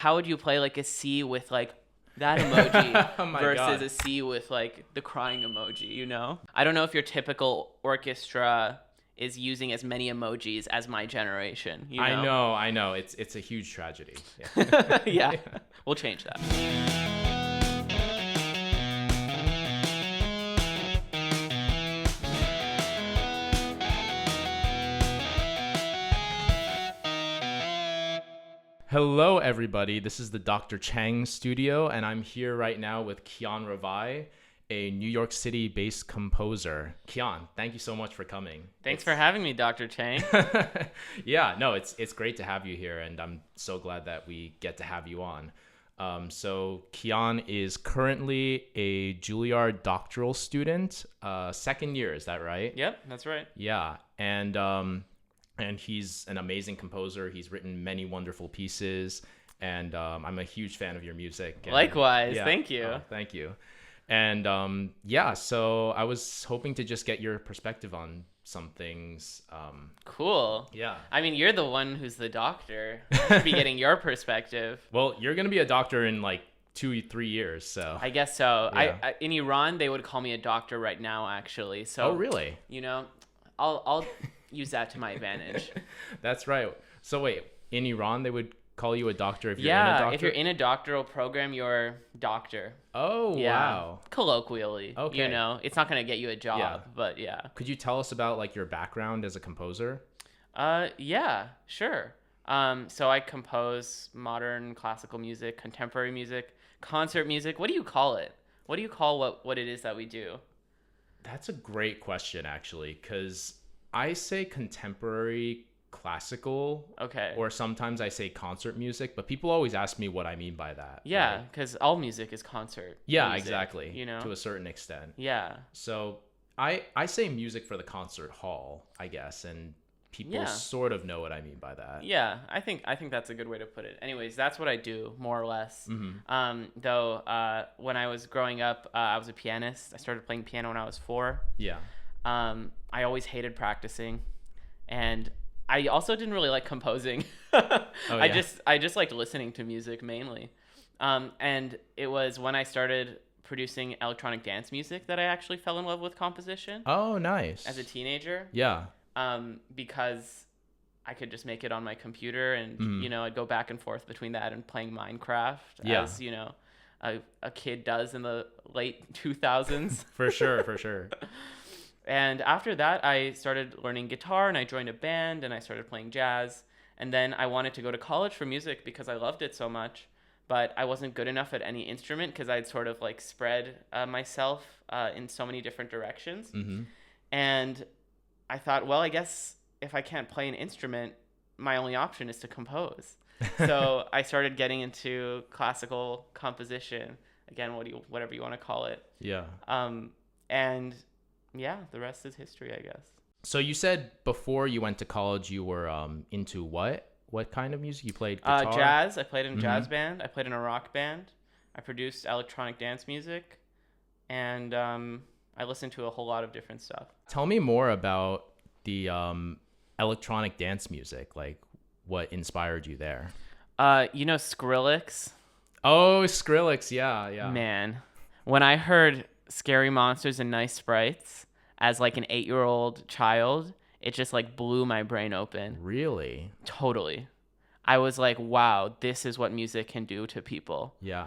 How would you play like a C with like that emoji Oh my versus God. a C with like the crying emoji, you know? I don't know if your typical orchestra is using as many emojis as my generation, you know? I know. It's a huge tragedy. Yeah. Yeah. We'll change that. Hello, everybody. This is the Dr. Chang studio, and I'm here right now with Kian Ravaei, a New York City-based composer. Kian, thank you so much for coming. Thanks for having me, Dr. Chang. Yeah, no, it's great to have you here, and I'm so glad that we get to have you on. So Kian is currently a Juilliard doctoral student, second year, is that right? Yep, that's right. Yeah, and he's an amazing composer. He's written many wonderful pieces, and I'm a huge fan of your music. And, Likewise, yeah, thank you. Thank you. And yeah, so I was hoping to just get your perspective on some things. Cool. Yeah. I mean, you're the one who's the doctor. I should be getting your perspective. Well, you're going to be a doctor in like 2-3 years, so. I guess so. Yeah. I in Iran, they would call me a doctor right now, actually. So, Oh, really? You know, I'll use that to my advantage. That's right. So wait, in Iran, they would call you a doctor if you're in a Yeah, doctor? if you're in a doctoral program, you're doctor. Oh, Yeah. wow. Colloquially, Okay. you know, it's not gonna get you a job, Yeah. but yeah. Could you tell us about like your background as a composer? Yeah, sure. So I compose modern classical music, contemporary music, concert music. What do you call it? What do you call what it is that we do? That's a great question, actually, because I say contemporary classical, Okay. or sometimes I say concert music, but people always ask me what I mean by that. Yeah, Like, because all music is concert. yeah, music, exactly. You know. To a certain extent. Yeah. So I say music for the concert hall, I guess, and people Yeah. sort of know what I mean by that. Yeah, I think that's a good way to put it. Anyways, that's what I do more or less. Though when I was growing up, I was a pianist. I started playing piano when I was 4. Yeah. I always hated practicing, and I also didn't really like composing. Oh, yeah. I just liked listening to music mainly. And it was when I started producing electronic dance music that I actually fell in love with composition Oh, nice. as a teenager. Yeah. Because I could just make it on my computer, and you know, I'd go back and forth between that and playing Minecraft, Yeah. as you know, a kid does in the late 2000s. For sure, for sure. And after that, I started learning guitar, and I joined a band, and I started playing jazz. And then I wanted to go to college for music because I loved it so much, but I wasn't good enough at any instrument because I'd sort of like spread myself in so many different directions. And I thought, well, I guess if I can't play an instrument, my only option is to compose. So I started getting into classical composition, again, whatever you want to call it. Yeah. And yeah, the rest is history, I guess. So you said before you went to college you were into what? What kind of music? You played guitar? Jazz. I played in a jazz band. I played in a rock band. I produced electronic dance music. And I listened to a whole lot of different stuff. Tell me more about the electronic dance music. Like, what inspired you there? You know Skrillex? Oh, Skrillex. Yeah, yeah. Man, when I heard Scary Monsters and Nice Sprites as like an 8-year-old child, it just like blew my brain open. Really? Totally. I was like, wow, this is what music can do to people. Yeah.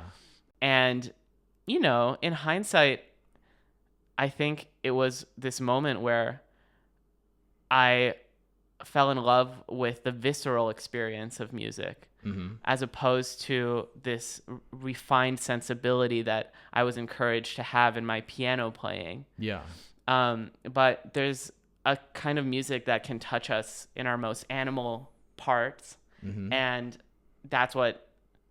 And, you know, in hindsight, I think it was this moment where I fell in love with the visceral experience of music, as opposed to this refined sensibility that I was encouraged to have in my piano playing. Yeah. But there's a kind of music that can touch us in our most animal parts, and that's what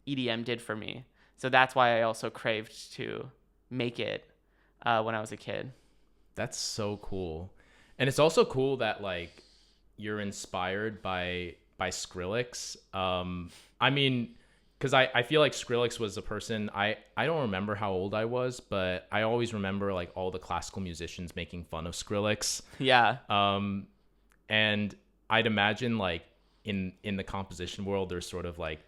EDM did for me. So that's why I also craved to make it when I was a kid. That's so cool. And it's also cool that like you're inspired by Skrillex. I mean, because I feel like Skrillex was a person, I don't remember how old I was, but I always remember like all the classical musicians making fun of Skrillex. Yeah. And I'd imagine like in the composition world, there's sort of like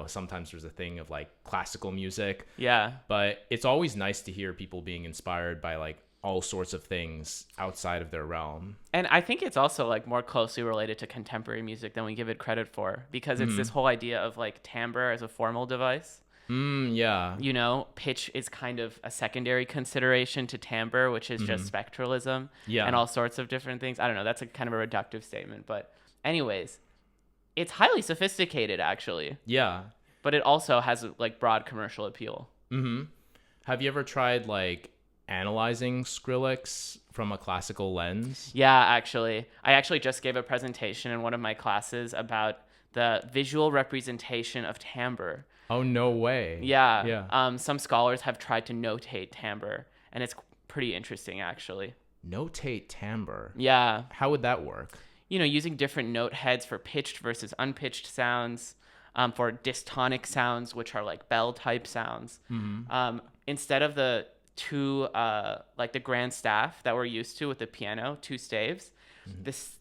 sometimes there's a thing of like classical music. Yeah. But it's always nice to hear people being inspired by like all sorts of things outside of their realm. And I think it's also like more closely related to contemporary music than we give it credit for, because it's this whole idea of like timbre as a formal device. Yeah. Pitch is kind of a secondary consideration to timbre, which is just spectralism and all sorts of different things. I don't know. That's a kind of a reductive statement. But anyways, it's highly sophisticated, actually. Yeah. But it also has like broad commercial appeal. Have you ever tried like analyzing Skrillex from a classical lens? Yeah, actually. I actually just gave a presentation in one of my classes about the visual representation of timbre. Oh, no way. Yeah. Some scholars have tried to notate timbre, and it's pretty interesting, actually. Notate timbre? Yeah. How would that work? Using different note heads for pitched versus unpitched sounds, for dystonic sounds, which are like bell-type sounds. Instead of the two, like the grand staff that we're used to with the piano, two staves,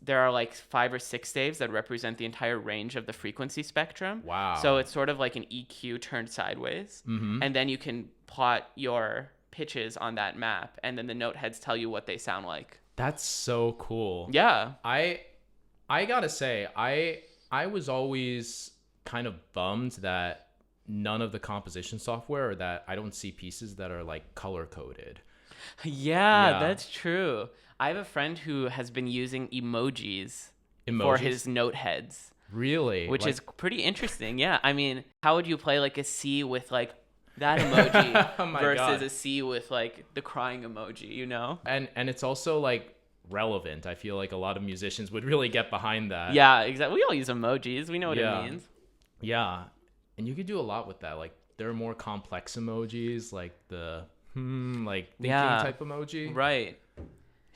there are like 5 or 6 staves that represent the entire range of the frequency spectrum. Wow. So it's sort of like an EQ turned sideways. And then you can plot your pitches on that map, and then the note heads tell you what they sound like. That's so cool. Yeah. I gotta say, I was always kind of bummed that none of the composition software, or that I don't see pieces that are like color coded. Yeah, that's true. I have a friend who has been using emojis for his note heads. Really? Which is pretty interesting. Yeah. I mean, how would you play like a C with like that emoji versus a C with like the crying emoji, And it's also like relevant. I feel like a lot of musicians would really get behind that. Yeah, exactly. We all use emojis. We know what it means. Yeah. And you could do a lot with that. Like there are more complex emojis, like the like thinking type emoji. Right.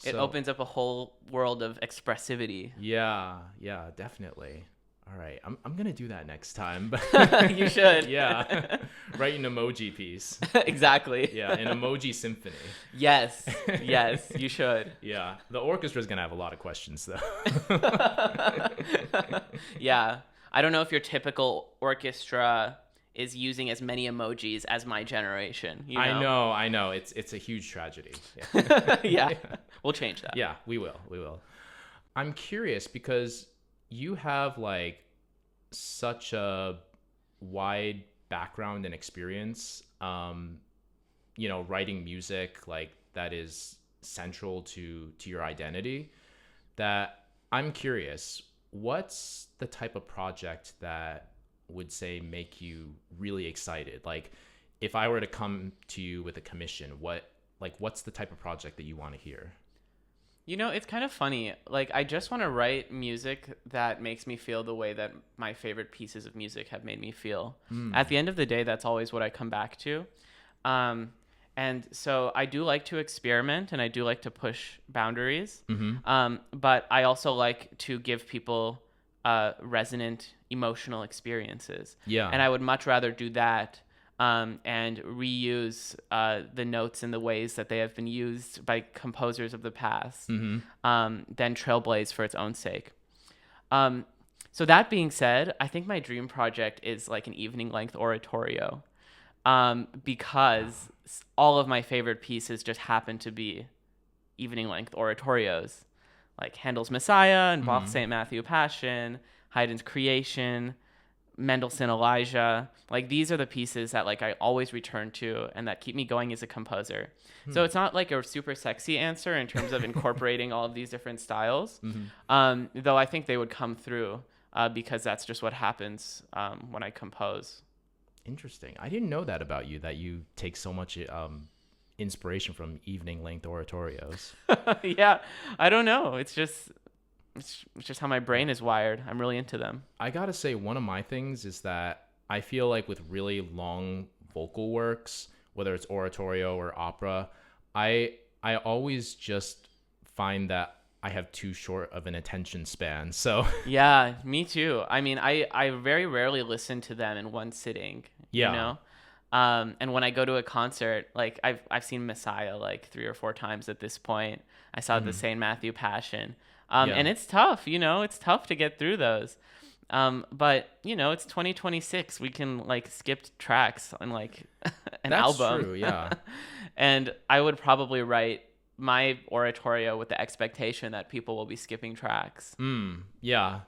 It opens up a whole world of expressivity. Yeah, definitely. All right, I'm gonna do that next time. You should. Yeah, write an emoji piece. Exactly. Yeah, an emoji symphony. Yes, you should. Yeah, the orchestra's gonna have a lot of questions though. Yeah, I don't know if your typical orchestra is using as many emojis as my generation. I know. It's a huge tragedy. Yeah. We'll change that. Yeah, we will. I'm curious because you have like such a wide background and experience, writing music like that is central to your identity, that I'm curious, what's the type of project that would say make you really excited? Like if I were to come to you with a commission, what's the type of project that you want to hear? It's kind of funny. Like, I just want to write music that makes me feel the way that my favorite pieces of music have made me feel. At the end of the day, that's always what I come back to. And so I do like to experiment, and I do like to push boundaries. But I also like to give people resonant emotional experiences. Yeah. And I would much rather do that and reuse the notes in the ways that they have been used by composers of the past than trailblaze for its own sake. So that being said, I think my dream project is like an evening-length oratorio, because all of my favorite pieces just happen to be evening-length oratorios, like Handel's Messiah and Bach's St. Matthew Passion, Haydn's Creation, Mendelssohn Elijah. Like, these are the pieces that like I always return to and that keep me going as a composer. So it's not like a super sexy answer in terms of incorporating all of these different styles, though I think they would come through because that's just what happens when I compose. Interesting. I didn't know that about you, that you take so much inspiration from evening-length oratorios. Yeah, I don't know. It's just how my brain is wired. I'm really into them. I gotta say, one of my things is that I feel like with really long vocal works, whether it's oratorio or opera, I always just find that I have too short of an attention span. So yeah, me too. I mean, I very rarely listen to them in one sitting. Yeah. And when I go to a concert, like I've seen Messiah like 3 or 4 times at this point. I saw the St. Matthew Passion. And it's tough, it's tough to get through those. But you know, it's 2026. We can like skip tracks on like an That's album. true, yeah. And I would probably write my oratorio with the expectation that people will be skipping tracks. Yeah.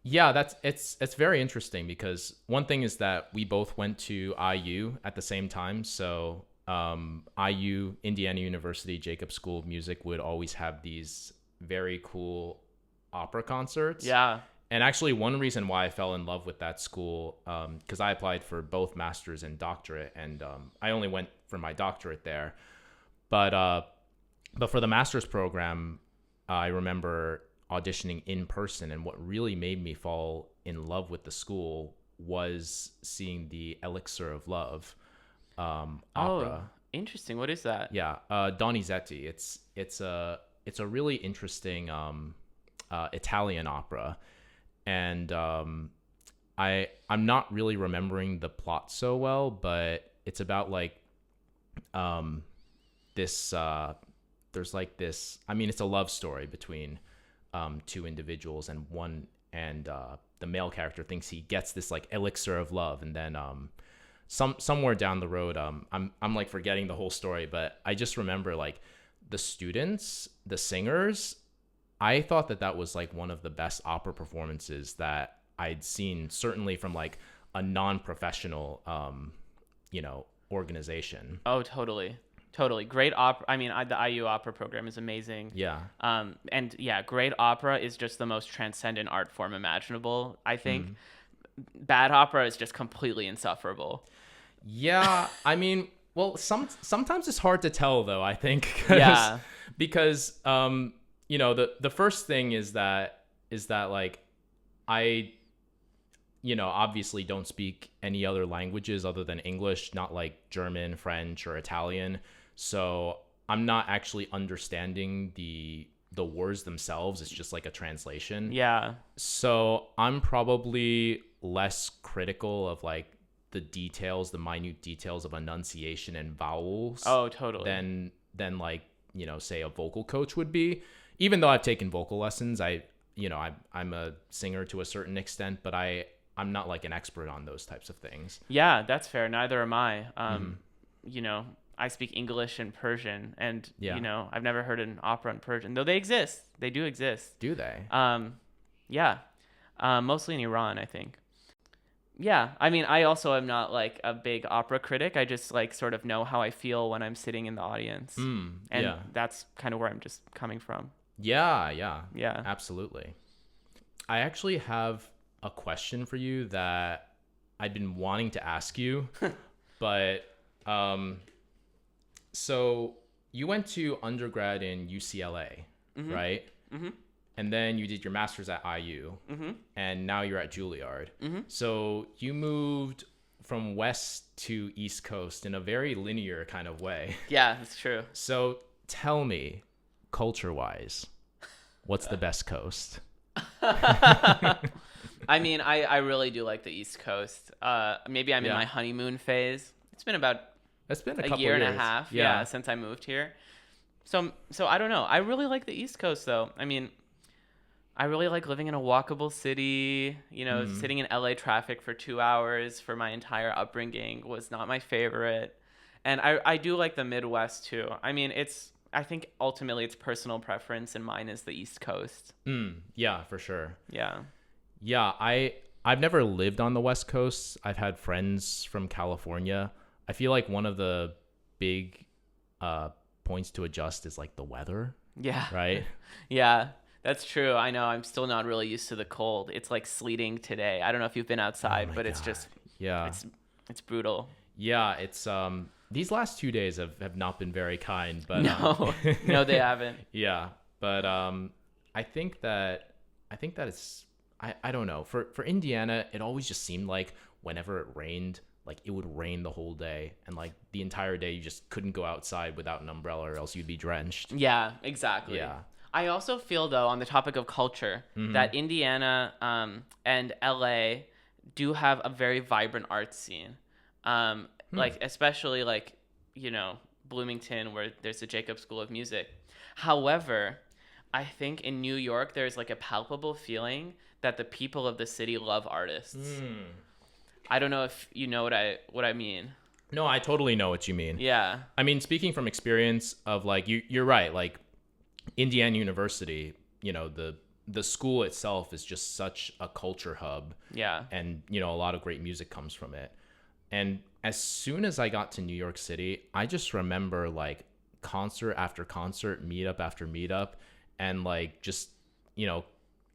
Yeah, it's very interesting because one thing is that we both went to IU at the same time. So IU, Indiana University Jacob School of Music, would always have these very cool opera concerts. Yeah. And actually, one reason why I fell in love with that school, because I applied for both master's and doctorate, and I only went for my doctorate there. But for the master's program, I remember auditioning in person, and what really made me fall in love with the school was seeing the Elixir of Love opera. Oh, interesting. What is that? Yeah, Donizetti. It's a really interesting Italian opera, and I'm not really remembering the plot so well, but it's about like this. There's like this. I mean, it's a love story between two individuals, and the male character thinks he gets this like elixir of love, and then somewhere down the road, I'm like forgetting the whole story, but I just remember like the students, the singers. I thought that was like one of the best opera performances that I'd seen, certainly from like a non-professional, organization. Oh, totally. Totally. Great opera. I mean, the IU opera program is amazing. Yeah. And yeah, great opera is just the most transcendent art form imaginable, I think. Bad opera is just completely insufferable. Yeah. I mean, well, sometimes it's hard to tell though, I think. Yeah. Because, the first thing is that like, I, obviously don't speak any other languages other than English, not like German, French, or Italian. So I'm not actually understanding the words themselves. It's just like a translation. Yeah. So I'm probably less critical of like the minute details of enunciation and vowels. Oh, totally. Than like, say a vocal coach would be. Even though I've taken vocal lessons, I'm a singer to a certain extent, but I'm not like an expert on those types of things. Yeah, that's fair. Neither am I. I speak English and Persian, and I've never heard an opera in Persian, though they exist. They do exist. Do they? Yeah. Mostly in Iran, I think. Yeah, I mean, I also am not like a big opera critic. I just like sort of know how I feel when I'm sitting in the audience, and that's kind of where I'm just coming from. Yeah. Yeah. Absolutely. I actually have a question for you that I've been wanting to ask you, but so you went to undergrad in UCLA, right? Mm-hmm. And then you did your master's at IU, and now you're at Juilliard. So you moved from West to East Coast in a very linear kind of way. Yeah, that's true. So tell me, culture-wise, what's the best coast? I mean, I really do like the East Coast. Maybe I'm in my honeymoon phase. It's been about a year and a half, since I moved here. So I don't know. I really like the East Coast, though. I mean, I really like living in a walkable city. Sitting in LA traffic for 2 hours for my entire upbringing was not my favorite. And I do like the Midwest, too. I mean, I think ultimately it's personal preference, and mine is the East Coast. Yeah, for sure. Yeah. Yeah, I've never lived on the West Coast. I've had friends from California. I feel like one of the big points to adjust is like the weather. Yeah. Right? Yeah, that's true. I know. I'm still not really used to the cold. It's like sleeting today. I don't know if you've been outside, but it's just it's brutal. Yeah, it's these last 2 days have not been very kind, but no, they haven't. Yeah, but I think that it's I don't know. For Indiana, it always just seemed like whenever it rained, like it would rain the whole day, and like the entire day you just couldn't go outside without an umbrella or else you'd be drenched. Yeah, exactly. Yeah. I also feel, though, on the topic of culture, that Indiana and LA do have a very vibrant art scene. Like, especially like, Bloomington, where there's the Jacob School of Music. However, I think in New York, there's like a palpable feeling that the people of the city love artists. Mm. I don't know if you know what I mean. No, I totally know what you mean. Yeah. I mean, speaking from experience of like you're right, like Indiana University, the school itself is just such a culture hub. Yeah. And a lot of great music comes from it. And as soon as I got to New York City, I just remember like concert after concert, meetup after meetup, and like just,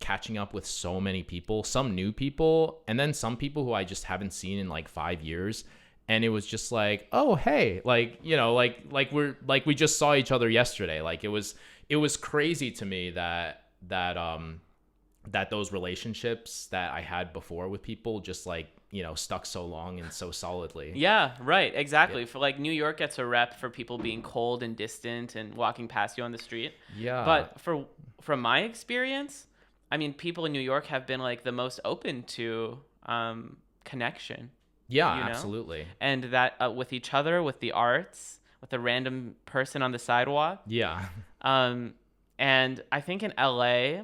catching up with so many people, some new people, and then some people who I just haven't seen in like 5 years. And it was just like, oh, hey, like, we just saw each other yesterday. Like it was crazy to me that those relationships that I had before with people just like, stuck so long and so solidly. Yeah, right. Exactly. Yeah. For like New York gets a rep for people being cold and distant and walking past you on the street. Yeah. But from my experience, I mean, people in New York have been like the most open to connection. Yeah, absolutely. And that with each other, with the arts, with a random person on the sidewalk. Yeah. And I think in LA,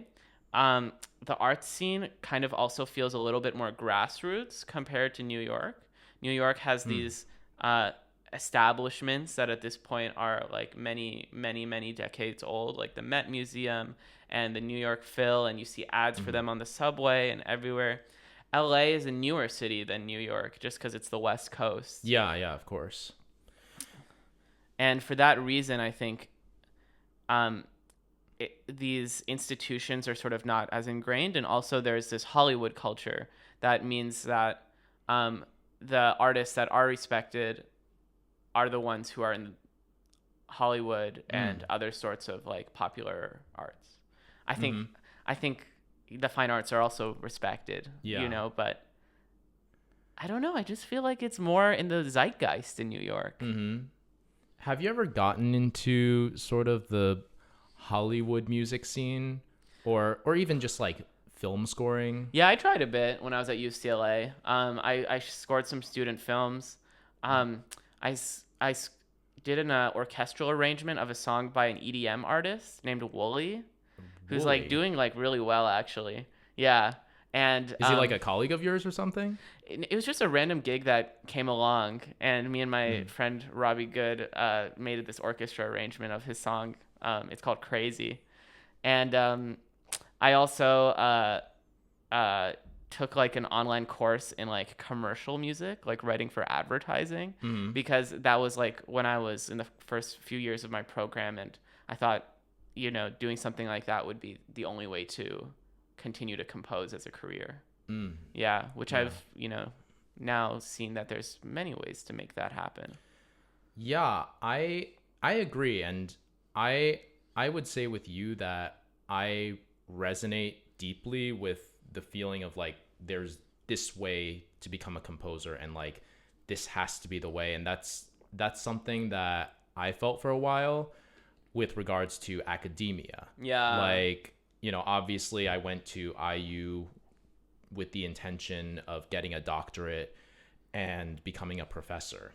the arts scene kind of also feels a little bit more grassroots compared to New York. New York has these establishments that at this point are like many, many, many decades old, like the Met Museum and the New York Phil, and you see ads for them on the subway and everywhere. LA is a newer city than New York just because it's the West Coast. Yeah, of course. And for that reason, I think these institutions are sort of not as ingrained. And also there's this Hollywood culture that means that the artists that are respected are the ones who are in Hollywood and other sorts of like popular arts. I think the fine arts are also respected, but I don't know. I just feel like it's more in the zeitgeist in New York. Mm-hmm. Have you ever gotten into sort of the Hollywood music scene or even just like film scoring? Yeah, I tried a bit when I was at UCLA. I scored some student films. I did an orchestral arrangement of a song by an EDM artist named Wooly, who's like doing like really well actually. Yeah. And is he like a colleague of yours or something? It was just a random gig that came along, and me and my friend Robbie Good made this orchestra arrangement of his song. It's called Crazy. And I also took like an online course in like commercial music, like writing for advertising, because that was like when I was in the first few years of my program, and I thought, doing something like that would be the only way to continue to compose as a career. Which I've now seen that there's many ways to make that happen. I agree, and I would say with you that I resonate deeply with the feeling of like there's this way to become a composer, and like this has to be the way. And that's something that I felt for a while with regards to academia. Like, obviously I went to IU with the intention of getting a doctorate and becoming a professor.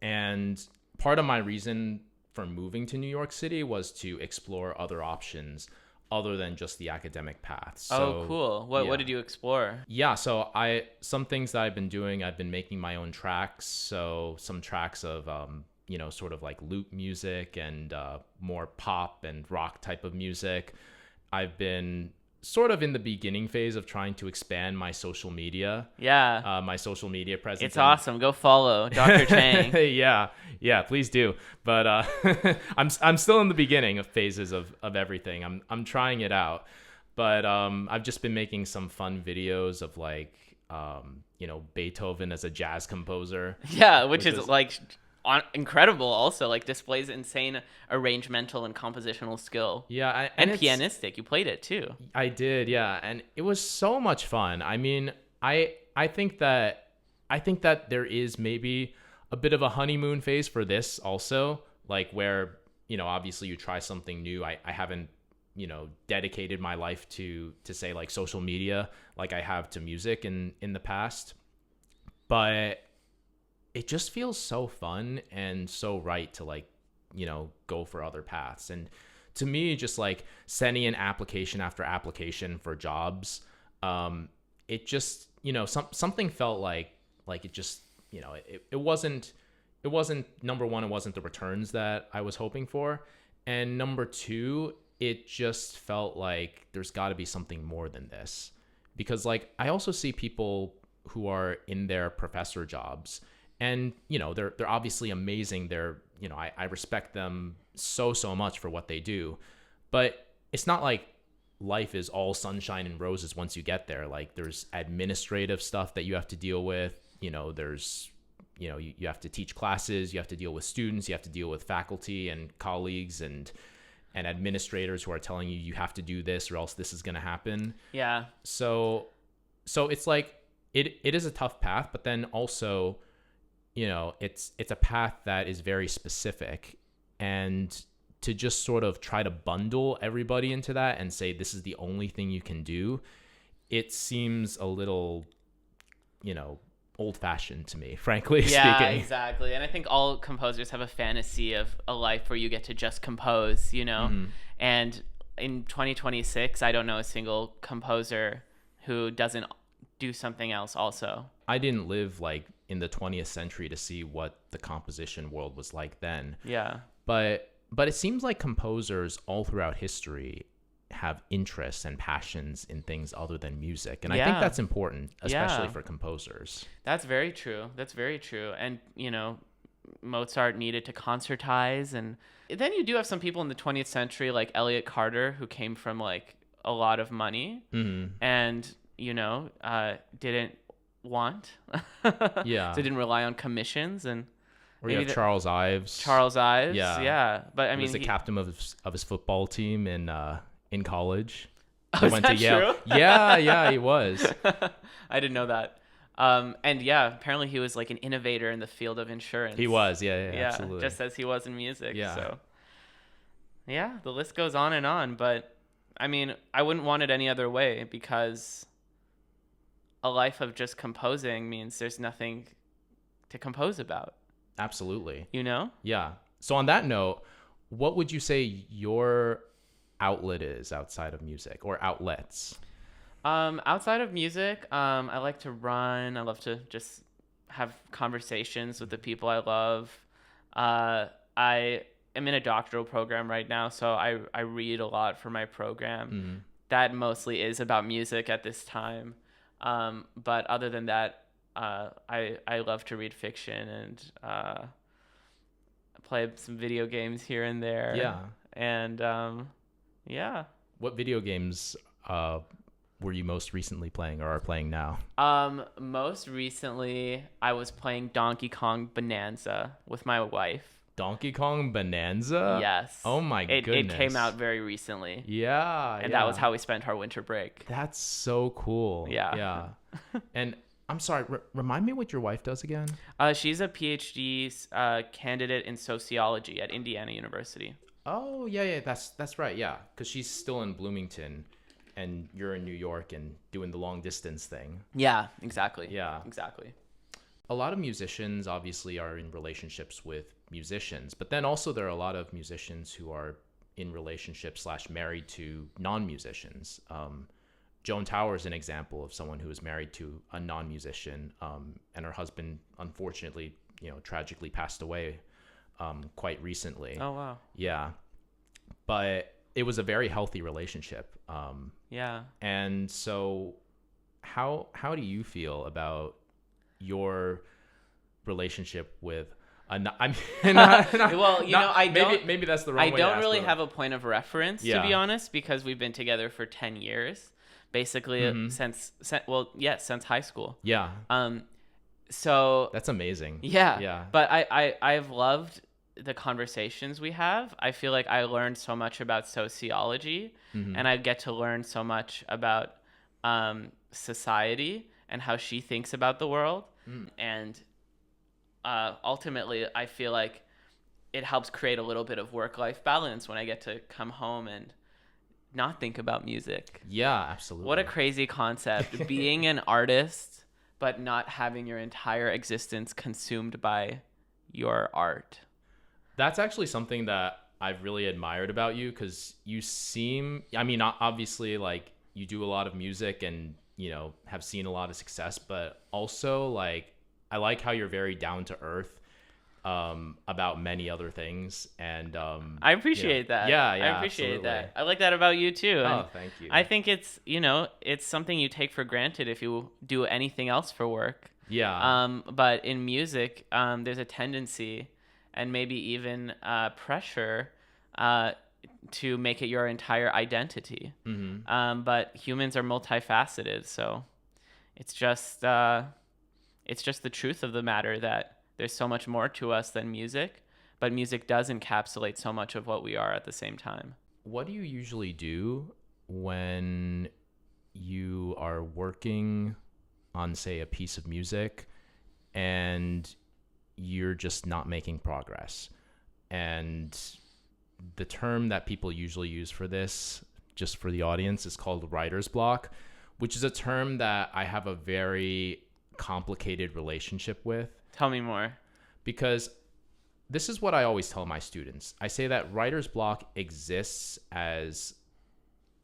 And part of my reason for moving to New York City was to explore other options other than just the academic path. So, cool. What did you explore? Yeah, so some things that I've been doing, I've been making my own tracks. So some tracks of sort of like loop music and more pop and rock type of music. I've been sort of in the beginning phase of trying to expand my social media. My social media presence. It's awesome. Go follow Dr. Chang. Yeah, please do. But I'm still in the beginning of phases of everything. I'm trying it out. But I've just been making some fun videos of like Beethoven as a jazz composer. Yeah, which is like incredible also, like displays insane arrangemental and compositional skill. And pianistic. You played it too. I did, yeah, and it was so much fun. I mean, I think that there is maybe a bit of a honeymoon phase for this also, like where obviously you try something new. I haven't dedicated my life to say like social media like I have to music in the past, but it just feels so fun and so right to like, go for other paths. And to me, just like sending in application after application for jobs, It just, something felt like it just, it wasn't number one, it wasn't the returns that I was hoping for. And number two, it just felt like there's got to be something more than this. Because like I also see people who are in their professor jobs, and they're obviously amazing. They're, I respect them so much for what they do. But it's not like life is all sunshine and roses once you get there. Like there's administrative stuff that you have to deal with. There's you have to teach classes, you have to deal with students, you have to deal with faculty and colleagues and administrators who are telling you have to do this or else this is going to happen. Yeah. So it's like it is a tough path, but then also, it's a path that is very specific, and to just sort of try to bundle everybody into that and say this is the only thing you can do, it seems a little, old-fashioned to me, frankly speaking. Yeah, exactly. And I think all composers have a fantasy of a life where you get to just compose, Mm-hmm. And in 2026, I don't know a single composer who doesn't do something else also. I didn't live like in the 20th century to see what the composition world was like then. Yeah. But it seems like composers all throughout history have interests and passions in things other than music. And I think that's important, especially for composers. That's very true. And, Mozart needed to concertize. And then you do have some people in the 20th century, like Elliot Carter, who came from like a lot of money and, didn't want. Yeah. So didn't rely on commissions. And or you have Charles Ives. Yeah. But I mean, he was the captain of his football team in college. Oh, is that Yale. true? Yeah, he was. I didn't know that. And yeah, apparently he was like an innovator in the field of insurance. He was, yeah, absolutely. Just as he was in music. Yeah. So yeah, the list goes on and on. But I mean, I wouldn't want it any other way, because a life of just composing means there's nothing to compose about. Absolutely. Yeah. So on that note, what would you say your outlet is outside of music, or outlets? Outside of music, I like to run. I love to just have conversations with the people I love. I am in a doctoral program right now, so I read a lot for my program. Mm-hmm. That mostly is about music at this time. But other than that, I love to read fiction and play some video games here and there. Yeah. And yeah. What video games were you most recently playing or are playing now? Most recently, I was playing Donkey Kong Bonanza with my wife. Donkey Kong Bonanza? Yes. Oh my goodness. It came out very recently. Yeah. And that was how we spent our winter break. That's so cool. Yeah. And I'm sorry, remind me what your wife does again? She's a PhD candidate in sociology at Indiana University. Oh, yeah, that's right, yeah. Because she's still in Bloomington, and you're in New York and doing the long distance thing. Yeah, exactly. Yeah. Exactly. A lot of musicians obviously are in relationships with musicians, but then also there are a lot of musicians who are in relationships / married to non-musicians. Joan Tower is an example of someone who is married to a non-musician, and her husband, unfortunately, tragically passed away quite recently. Oh, wow. Yeah. But it was a very healthy relationship. Yeah. And so how do you feel about your relationship with I don't. Maybe that's the wrong way to ask. I don't really have a point of reference, to be honest, because we've been together for 10 years, basically since high school. Yeah. So that's amazing. Yeah. Yeah. But I've loved the conversations we have. I feel like I learned so much about sociology, and I get to learn so much about society and how she thinks about the world. And ultimately, I feel like it helps create a little bit of work-life balance when I get to come home and not think about music. Yeah, absolutely. What a crazy concept. Being an artist, but not having your entire existence consumed by your art. That's actually something that I've really admired about you, because you seem, I mean, obviously, like, you do a lot of music and have seen a lot of success, but also like I like how you're very down to earth about many other things, and I appreciate that. Yeah, I appreciate absolutely. that. I like that about you too. And Oh, thank you. I think it's it's something you take for granted if you do anything else for work. Yeah. But in music, there's a tendency and maybe even pressure to make it your entire identity. But humans are multifaceted, so it's just the truth of the matter that there's so much more to us than music, but music does encapsulate so much of what we are at the same time. What do you usually do when you are working on, say, a piece of music and you're just not making progress? And the term that people usually use for this, just for the audience, is called writer's block, which is a term that I have a very complicated relationship with. Tell me more. Because this is what I always tell my students. I say that writer's block exists as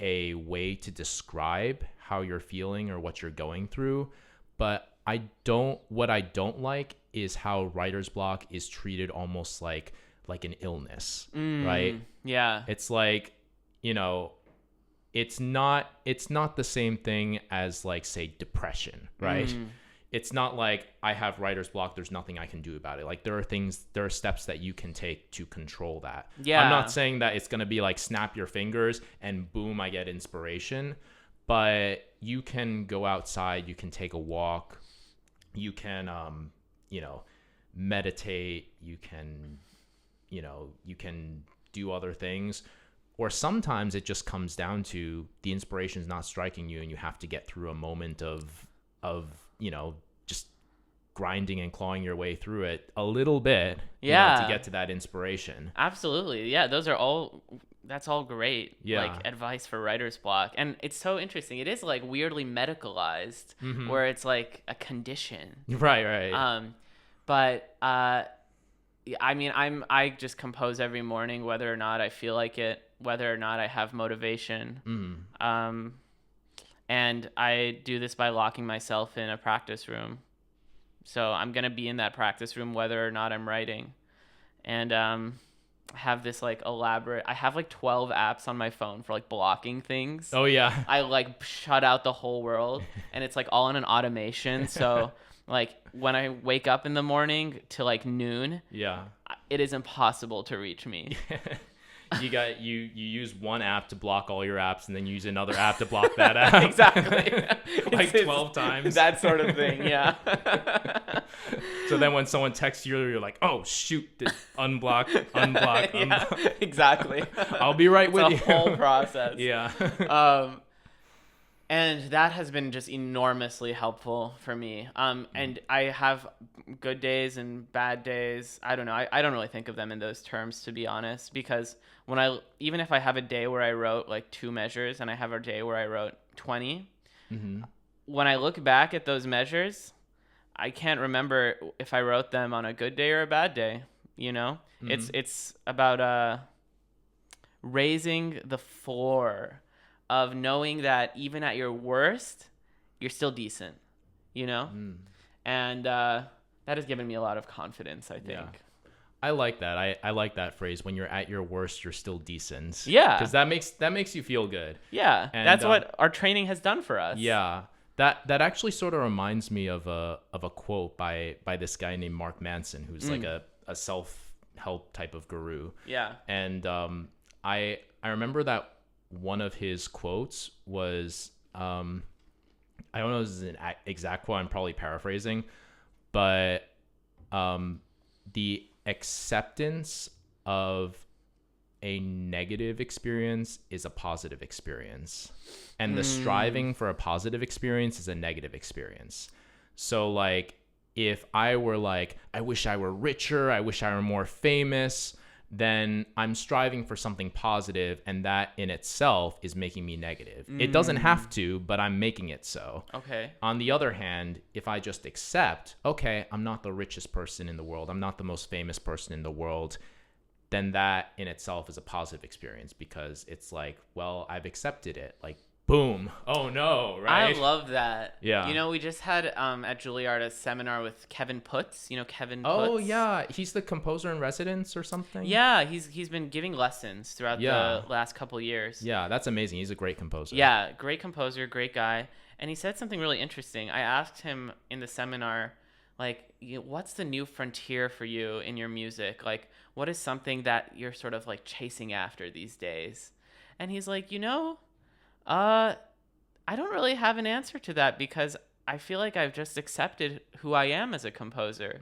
a way to describe how you're feeling or what you're going through, but what I don't like is how writer's block is treated almost like an illness, right? Yeah. It's like, it's not the same thing as like, say, depression, right? It's not like I have writer's block, there's nothing I can do about it. Like there are steps that you can take to control that. Yeah. I'm not saying that it's going to be like snap your fingers and boom, I get inspiration, but you can go outside, you can take a walk, you can, meditate, you can do other things. Or sometimes it just comes down to the inspiration's not striking you and you have to get through a moment of just grinding and clawing your way through it a little bit to get to that inspiration. Absolutely. Yeah, that's all great. Yeah. Like advice for writer's block. And it's so interesting. It is like weirdly medicalized where it's like a condition. Right. But I mean, I just compose every morning, whether or not I feel like it, whether or not I have motivation. And I do this by locking myself in a practice room. So I'm going to be in that practice room whether or not I'm writing. And I have this like I have like 12 apps on my phone for like blocking things. Oh, yeah. I like shut out the whole world and it's like all in an automation. So like when I wake up in the morning to like noon, it is impossible to reach me. You use one app to block all your apps and then use another app to block that app. Exactly. Like 12 times. That sort of thing, yeah. So then when someone texts you, you're like, oh, shoot, unblock. Yeah, exactly. I'll be right with you. It's a whole process. Yeah. And that has been just enormously helpful for me. And I have good days and bad days. I don't know. I don't really think of them in those terms, to be honest, because even if I have a day where I wrote like 2 measures and I have a day where I wrote 20, when I look back at those measures, I can't remember if I wrote them on a good day or a bad day. It's about raising the floor of knowing that even at your worst, you're still decent, And that has given me a lot of confidence, I think. Yeah. I like that. I like that phrase. When you're at your worst, you're still decent. Yeah. Because that makes you feel good. Yeah. And that's what our training has done for us. Yeah. That actually sort of reminds me of a quote by this guy named Mark Manson, who's like a self-help type of guru. Yeah. And I remember that one of his quotes was, I don't know if this is an exact quote, I'm probably paraphrasing, but the acceptance of a negative experience is a positive experience, and the striving for a positive experience is a negative experience. So like, if I were like, I wish I were richer, I wish I were more famous, then I'm striving for something positive, and that in itself is making me negative. It doesn't have to, but I'm making it so. Okay. On the other hand, if I just accept, okay, I'm not the richest person in the world, I'm not the most famous person in the world, then that in itself is a positive experience, because it's like, well, I've accepted it. Like, boom. Oh no, right? I love that. Yeah. You know, we just had at Juilliard a seminar with Kevin Putz. You know Kevin Putz? Oh yeah, he's the composer in residence or something. Yeah, he's been giving lessons throughout the last couple years. Yeah, that's amazing. He's a great composer. Yeah, great composer, great guy. And he said something really interesting. I asked him in the seminar, like, what's the new frontier for you in your music? Like, what is something that you're sort of like chasing after these days? And he's like, I don't really have an answer to that because I feel like I've just accepted who I am as a composer.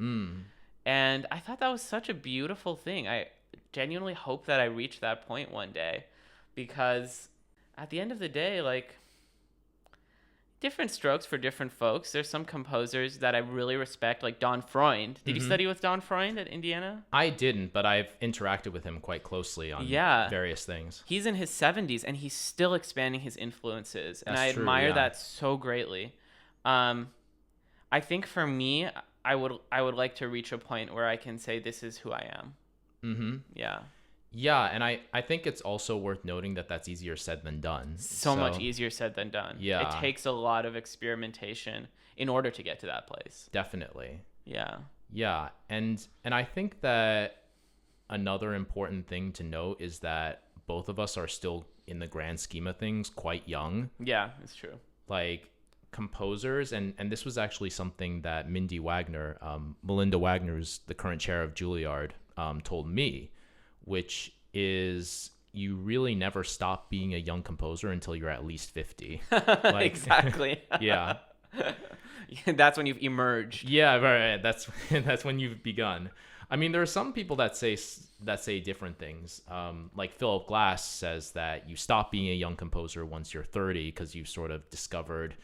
And I thought that was such a beautiful thing. I genuinely hope that I reach that point one day, because at the end of the day, like, different strokes for different folks. There's some composers that I really respect, like Don Freund. Did you study with Don Freund at Indiana? I didn't, but I've interacted with him quite closely on various things. He's in his 70s and he's still expanding his influences, and That's I true, admire yeah. that so greatly. I think for me, I would like to reach a point where I can say this is who I am. Mm-hmm. Yeah. Yeah, and I think it's also worth noting that that's easier said than done. So much easier said than done. Yeah. It takes a lot of experimentation in order to get to that place. Definitely. Yeah. Yeah, and I think that another important thing to note is that both of us are still, in the grand scheme of things, quite young. Yeah, it's true. Like, composers, and this was actually something that Mindy Wagner, Melinda Wagner's the current chair of Juilliard, told me, which is you really never stop being a young composer until you're at least 50. Like, exactly. Yeah. That's when you've emerged. Yeah, right. That's when you've begun. I mean, there are some people that say different things. Like Philip Glass says that you stop being a young composer once you're 30 because you've sort of discovered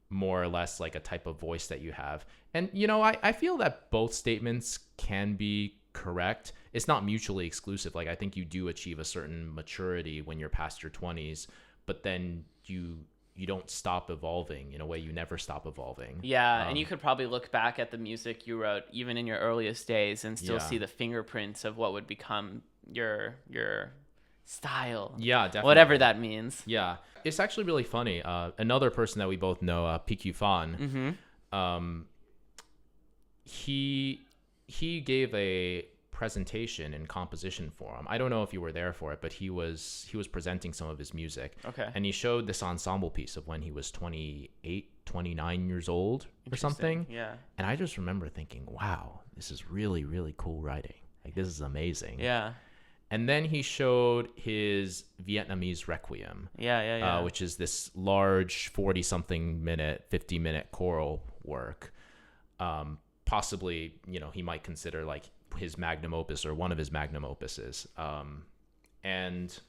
more or less like a type of voice that you have. And, I feel that both statements can be correct. It's not mutually exclusive. Like, I think you do achieve a certain maturity when you're past your 20s, but then you don't stop evolving. In a way, you never stop evolving. Yeah, and you could probably look back at the music you wrote even in your earliest days and still see the fingerprints of what would become your style. Yeah, definitely. Whatever that means. Yeah. It's actually really funny. Another person that we both know, PQ Fan, he gave a presentation in composition forum. I don't know if you were there for it, but he was presenting some of his music. Okay. And he showed this ensemble piece of when he was 28, 29 years old or something. Yeah. And I just remember thinking, wow, this is really, really cool writing. Like, this is amazing. Yeah. And then he showed his Vietnamese Requiem. Yeah. Which is this large 40-something minute, 50-minute choral work. Possibly, he might consider like his magnum opus or one of his magnum opuses. And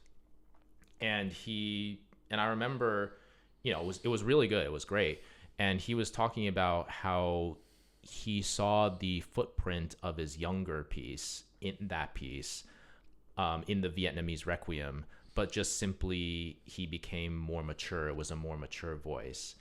I remember, it was really good. It was great. And he was talking about how he saw the footprint of his younger piece in that piece, in the Vietnamese Requiem, but just simply he became more mature. It was a more mature voice.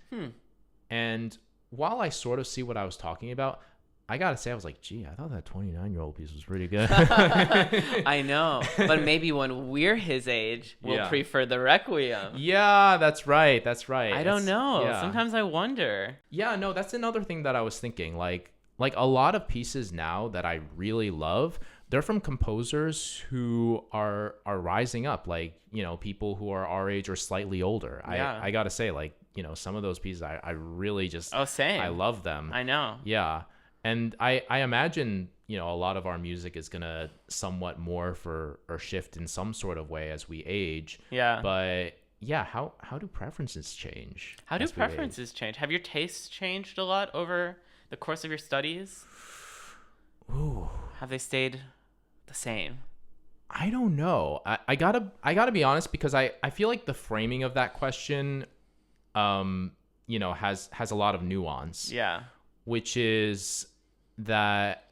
And while I sort of see what I was talking about, I gotta say, I was like, gee, I thought that 29-year-old piece was pretty good. I know. But maybe when we're his age, we'll prefer the Requiem. Yeah, that's right. I don't know. Yeah. Sometimes I wonder. Yeah, no, that's another thing that I was thinking. Like a lot of pieces now that I really love, they're from composers who are rising up. Like, people who are our age or slightly older. Yeah. I gotta say, like, some of those pieces, I really just... Oh, same. I love them. I know. Yeah. And I imagine, a lot of our music is going to somewhat morph or shift in some sort of way as we age. Yeah. But yeah, how do preferences change? How do preferences change? Have your tastes changed a lot over the course of your studies? Ooh. Have they stayed the same? I don't know. I gotta be honest, because I feel like the framing of that question, has a lot of nuance. Yeah. Which is that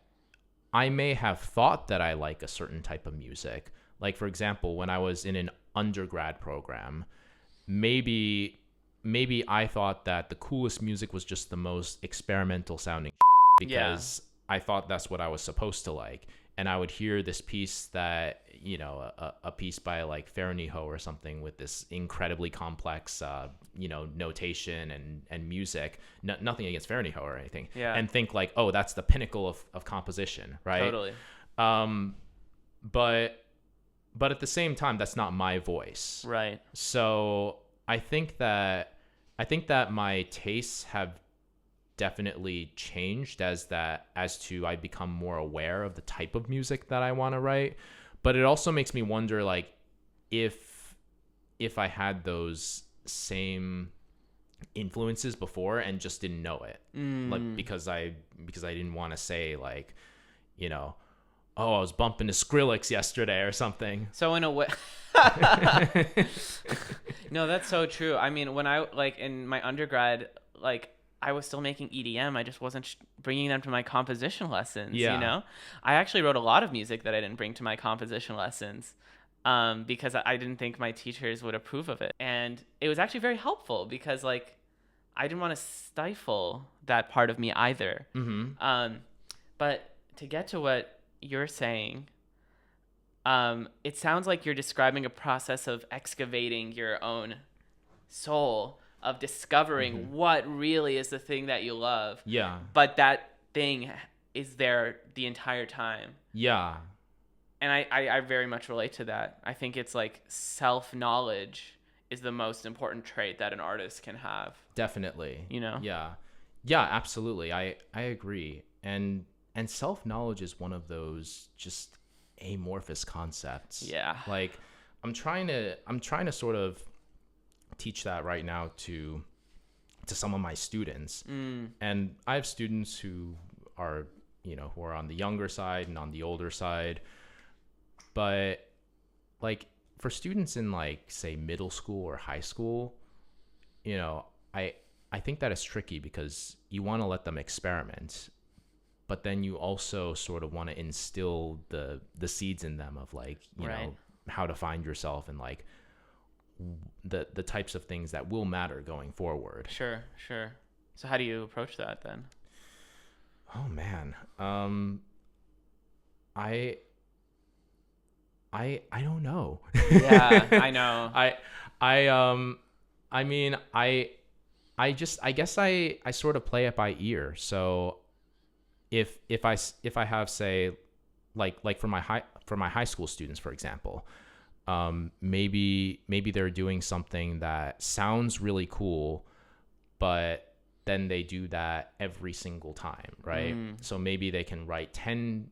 I may have thought that I like a certain type of music. Like, for example, when I was in an undergrad program, maybe I thought that the coolest music was just the most experimental sounding because I thought that's what I was supposed to like. And I would hear this piece that, you know, a piece by like Ferniho or something with this incredibly complex, you know, notation and music, nothing against Ferniho or anything, Yeah. and think like, oh, that's the pinnacle of composition, right? Totally. But at the same time, that's not my voice. Right. So I think that my tastes have definitely changed as to I become more aware of the type of music that I want to write. But it also makes me wonder, like, if I had those same influences before and just didn't know it, like because I didn't want to say, like, you know, oh, I was bumping to Skrillex yesterday or something. So in a way, no, that's so true. I mean, when I, like, in my undergrad, like, I was still making EDM. I just wasn't bringing them to my composition lessons, Yeah. you know? I actually wrote a lot of music that I didn't bring to my composition lessons because I didn't think my teachers would approve of it. And it was actually very helpful because, like, I didn't want to stifle that part of me either. But to get to what you're saying, it sounds like you're describing a process of excavating your own soul, of discovering what really is the thing that you love. Yeah. But that thing is there the entire time. Yeah. And I very much relate to that. I think it's like self-knowledge is the most important trait that an artist can have. Definitely. You know? Yeah. Yeah, absolutely. I agree. And self-knowledge is one of those just amorphous concepts. Yeah. Like I'm trying to sort of teach that right now to some of my students. And I have students who are, you know, who are on the younger side and on the older side. But like for students in, like, say middle school or high school, you know, I think that is tricky because you want to let them experiment, but then you also sort of want to instill the seeds in them of, like, you know, how to find yourself and, like, the types of things that will matter going forward. Sure. So how do you approach that then? Oh man. I don't know. Yeah, I know. I mean, I guess I sort of play it by ear. So if I have, say, like for my high school students, for example, maybe they're doing something that sounds really cool, but then they do that every single time, right? So maybe they can write 10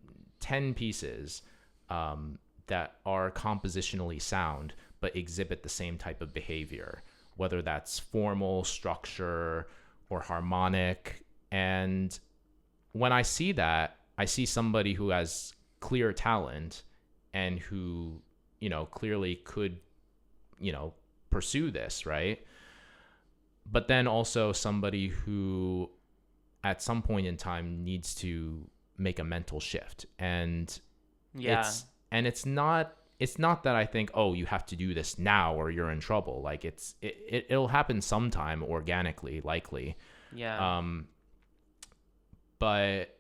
pieces that are compositionally sound but exhibit the same type of behavior, whether that's formal, structure, or harmonic. And when I see that, I see somebody who has clear talent and who, you know, clearly could, you know, pursue this, right? But then also somebody who at some point in time needs to make a mental shift. And it's not that I think, oh, you have to do this now or you're in trouble. Like it'll happen sometime organically, likely. Yeah. But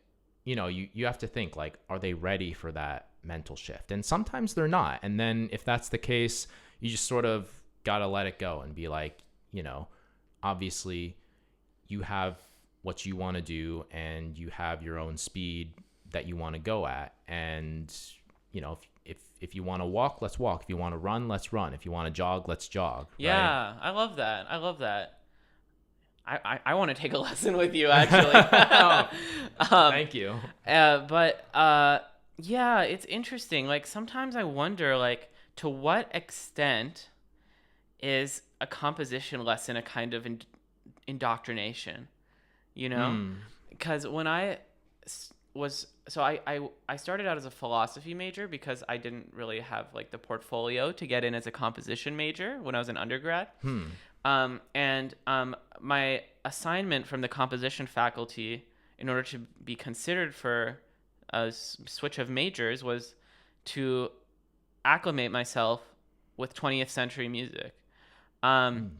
you know, you have to think, like, are they ready for that mental shift? And sometimes they're not. And then if that's the case, you just sort of got to let it go and be like, you know, obviously you have what you want to do and you have your own speed that you want to go at. And, you know, if you want to walk, let's walk. If you want to run, let's run. If you want to jog, let's jog. Yeah. Right? I love that. I want to take a lesson with you, actually. Thank you. Yeah, it's interesting. Like, sometimes I wonder, like, to what extent is a composition lesson a kind of indoctrination, you know? Because when I started out as a philosophy major because I didn't really have, like, the portfolio to get in as a composition major when I was an undergrad. My assignment from the composition faculty, in order to be considered for a switch of majors, was to acclimate myself with 20th century music. And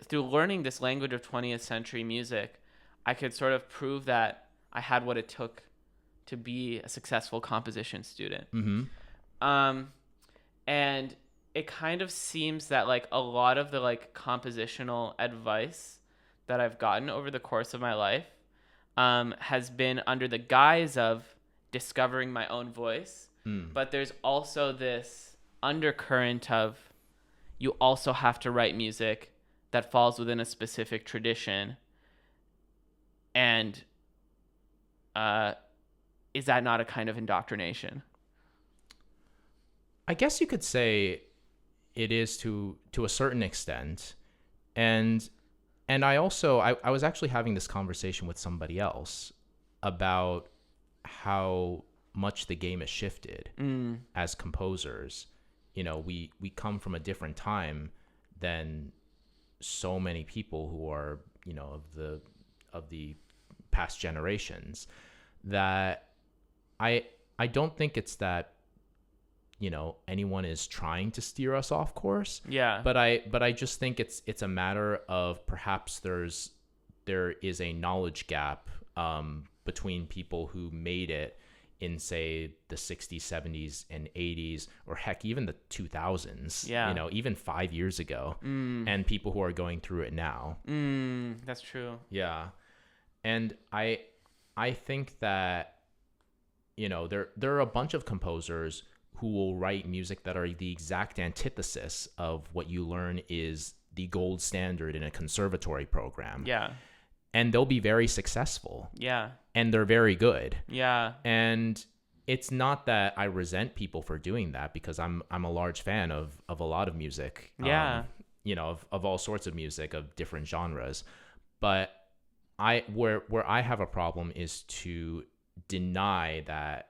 through learning this language of 20th century music, I could sort of prove that I had what it took to be a successful composition student. Mm-hmm. And it kind of seems that like a lot of the like compositional advice that I've gotten over the course of my life has been under the guise of discovering my own voice. But there's also this undercurrent of you also have to write music that falls within a specific tradition. And is that not a kind of indoctrination? I guess you could say it is to a certain extent. And I also I was actually having this conversation with somebody else about how much the game has shifted as composers. You know, we come from a different time than so many people who are, you know, of the past generations, that I don't think it's that, you know, anyone is trying to steer us off course. Yeah. But I just think it's a matter of perhaps there is a knowledge gap between people who made it in, say, the 60s, 70s, and 80s, or heck, even the 2000s, Yeah. you know, even 5 years ago, and people who are going through it now. That's true. Yeah. And I think that, you know, there are a bunch of composers who will write music that are the exact antithesis of what you learn is the gold standard in a conservatory program. Yeah. And they'll be very successful. Yeah. And they're very good. Yeah. And it's not that I resent people for doing that, because I'm a large fan of a lot of music. Yeah. You know, of all sorts of music of different genres. But where I have a problem is to deny that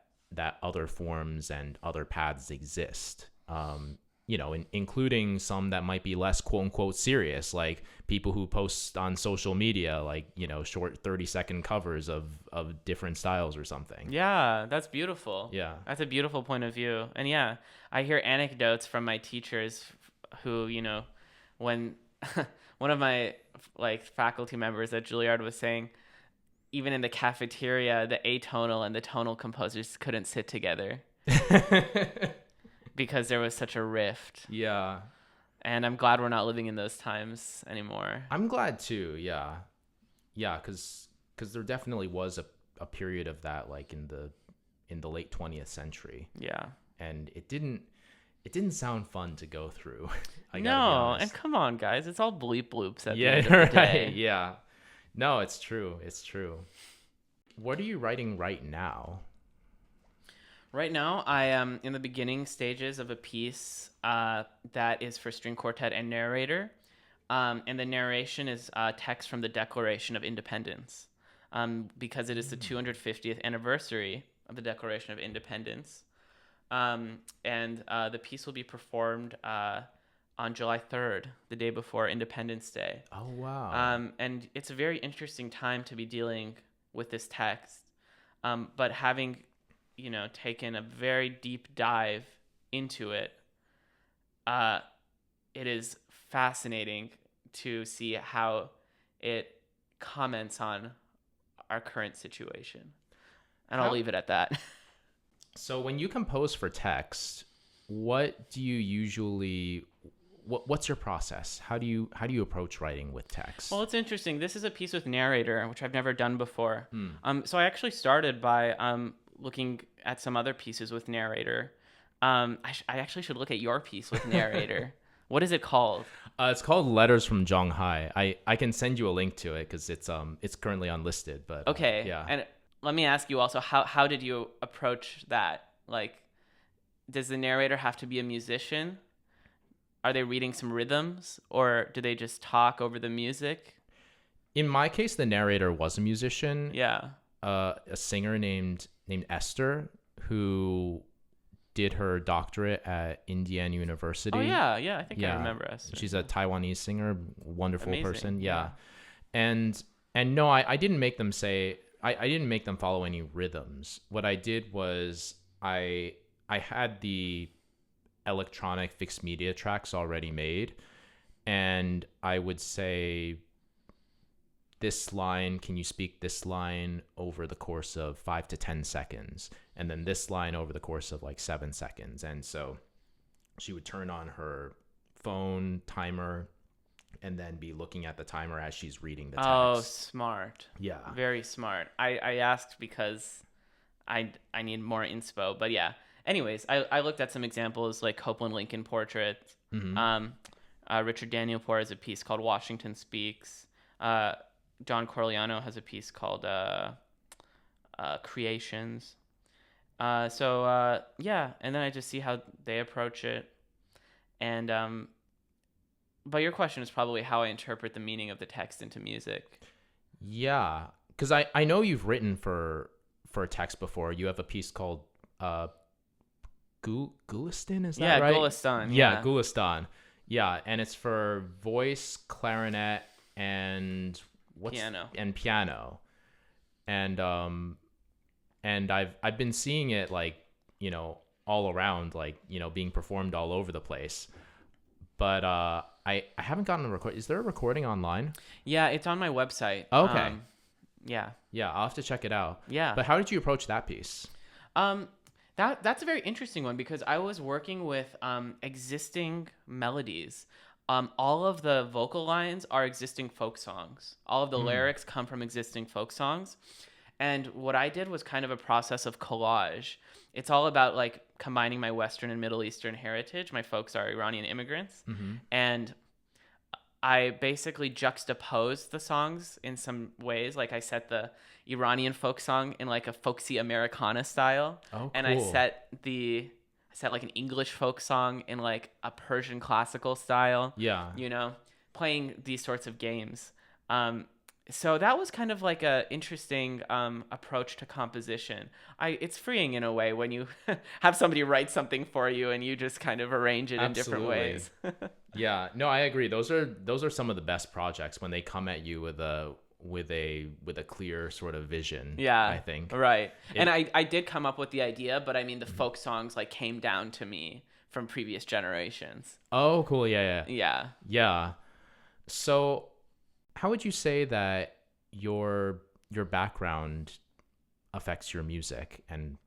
other forms and other paths exist. You know, including some that might be less quote unquote serious, like people who post on social media, like, you know, short 30-second covers of different styles or something. Yeah, that's beautiful. Yeah. That's a beautiful point of view. And yeah, I hear anecdotes from my teachers who, you know, when one of my like faculty members at Juilliard was saying, even in the cafeteria, the atonal and the tonal composers couldn't sit together. Because there was such a rift. Yeah. And I'm glad we're not living in those times anymore. I'm glad too. Yeah. Yeah. Cause there definitely was a period of that, like in the late 20th century. Yeah. And it didn't sound fun to go through. No. And come on, guys. It's all bleep bloops at the end of right. the day. Yeah. No, it's true. It's true. What are you writing right now? Right now, I am in the beginning stages of a piece that is for string quartet and narrator. And the narration is text from the Declaration of Independence, because it is the 250th anniversary of the Declaration of Independence. And the piece will be performed on July 3rd, the day before Independence Day. Oh, wow. And it's a very interesting time to be dealing with this text. But having, you know, taken a very deep dive into it, it is fascinating to see how it comments on our current situation. And I'll leave it at that. So when you compose for text, what do you usually... What's your process? How do you approach writing with text? Well, it's interesting. This is a piece with narrator, which I've never done before. So I actually started by looking at some other pieces with narrator. I actually should look at your piece with narrator. What is it called? It's called Letters from Zhonghai. I can send you a link to it because it's currently unlisted. But okay. Yeah. And let me ask you also, how did you approach that? Like, does the narrator have to be a musician? Are they reading some rhythms, or do they just talk over the music? In my case, the narrator was a musician. Yeah. A singer named Esther, who did her doctorate at Indiana University. Oh yeah, I think I remember Esther. She's a Taiwanese singer, wonderful Amazing. person. Yeah. And no, I didn't make them say I didn't make them follow any rhythms. What I did was I had the electronic fixed media tracks already made, and I would say this line, can you speak this line over the course of 5 to 10 seconds? And then this line over the course of like 7 seconds. And so she would turn on her phone timer and then be looking at the timer as she's reading the text. Oh, smart. Yeah. Very smart. I asked because I need more inspo, but yeah. Anyways, I looked at some examples like Copeland Lincoln Portrait. Richard Danielpour has a piece called Washington Speaks. John Corigliano has a piece called Creations. Yeah, and then I just see how they approach it. And but your question is probably how I interpret the meaning of the text into music. Yeah, because I know you've written for a text before. You have a piece called Gulistan, is that right? Gulistan. Yeah, Gulistan. Yeah, and it's for voice, clarinet, and piano. And I've been seeing it like, you know, all around, like, you know, being performed all over the place. But I haven't gotten a record. Is there a recording online? Yeah, it's on my website. Okay. Yeah, I'll have to check it out. Yeah. But how did you approach that piece? That's a very interesting one because I was working with existing melodies. All of the vocal lines are existing folk songs. All of the lyrics come from existing folk songs. And what I did was kind of a process of collage. It's all about like combining my Western and Middle Eastern heritage. My folks are Iranian immigrants. And I basically juxtaposed the songs in some ways. Like I set the Iranian folk song in like a folksy Americana style. Oh, cool. And I set like an English folk song in like a Persian classical style. Yeah. You know, playing these sorts of games. So that was kind of like a interesting approach to composition. It's freeing in a way when you have somebody write something for you and you just kind of arrange it in different ways. Yeah, no, I agree. Those are some of the best projects when they come at you with a clear sort of vision. Yeah, I think. Right. And I did come up with the idea, but I mean the folk songs like came down to me from previous generations. Oh, cool. Yeah. Yeah. So how would you say that your background affects your music and,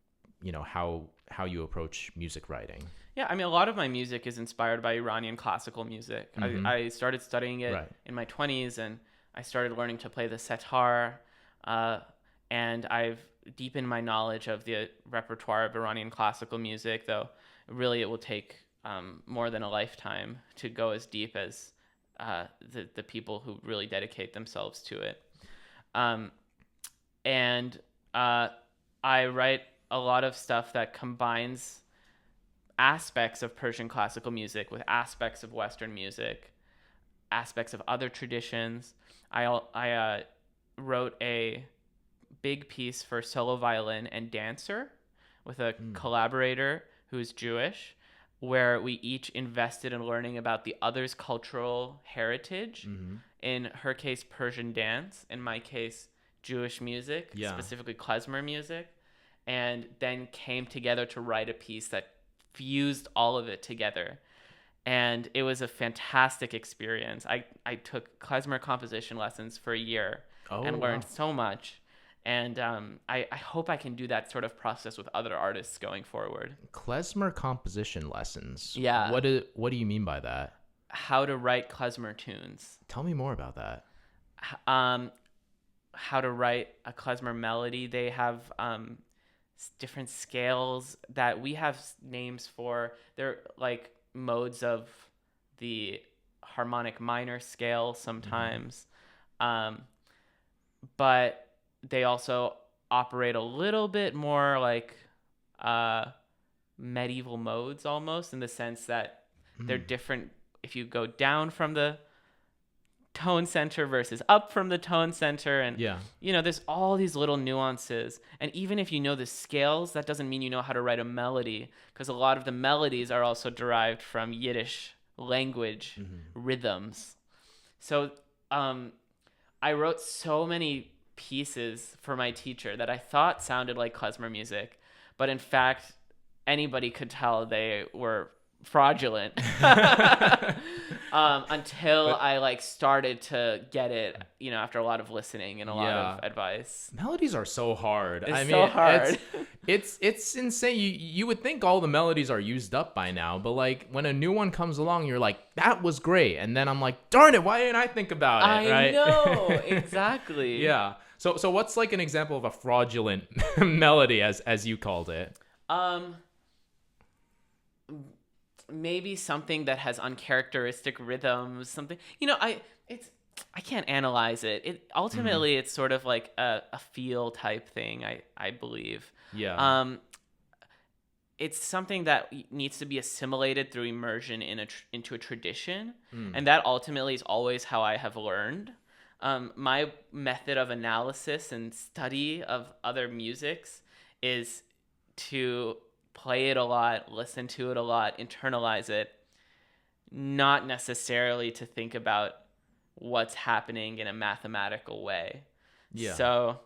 you know, how you approach music writing? Yeah, I mean, a lot of my music is inspired by Iranian classical music. I started studying it in my 20s, and I started learning to play the setar, and I've deepened my knowledge of the repertoire of Iranian classical music, though really it will take more than a lifetime to go as deep as the people who really dedicate themselves to it. And I write a lot of stuff that combines aspects of Persian classical music with aspects of Western music, aspects of other traditions. I wrote a big piece for solo violin and dancer with a collaborator who's Jewish, where we each invested in learning about the other's cultural heritage. In her case, Persian dance. In my case, Jewish music, specifically klezmer music, and then came together to write a piece that fused all of it together. And it was a fantastic experience. I took klezmer composition lessons for a year and learned so much. And I hope I can do that sort of process with other artists going forward. Klezmer composition lessons. Yeah. What do you mean by that? How to write klezmer tunes. Tell me more about that. How to write a klezmer melody. They have different scales that we have names for. They're like modes of the harmonic minor scale sometimes. But they also operate a little bit more like medieval modes almost, in the sense that they're different if you go down from the tone center versus up from the tone center. And, you know, there's all these little nuances. And even if you know the scales, that doesn't mean you know how to write a melody, because a lot of the melodies are also derived from Yiddish language rhythms. So I wrote so many pieces for my teacher that I thought sounded like klezmer music, but in fact anybody could tell they were fraudulent. Until But I like started to get it, after a lot of listening and a lot of advice. Melodies are so hard. It's I so mean, hard. it's insane. You would think all the melodies are used up by now, but like when a new one comes along, you're like, that was great, and then I'm like, darn it, why didn't I think about it? I Right? know, exactly. Yeah. So what's like an example of a fraudulent melody, as you called it? Maybe something that has uncharacteristic rhythms, something, I can't analyze it. Ultimately it's sort of like a feel type thing, I believe. Yeah. It's something that needs to be assimilated through immersion into a tradition, and that ultimately is always how I have learned. My method of analysis and study of other musics is to play it a lot, listen to it a lot, internalize it, not necessarily to think about what's happening in a mathematical way. Yeah. So,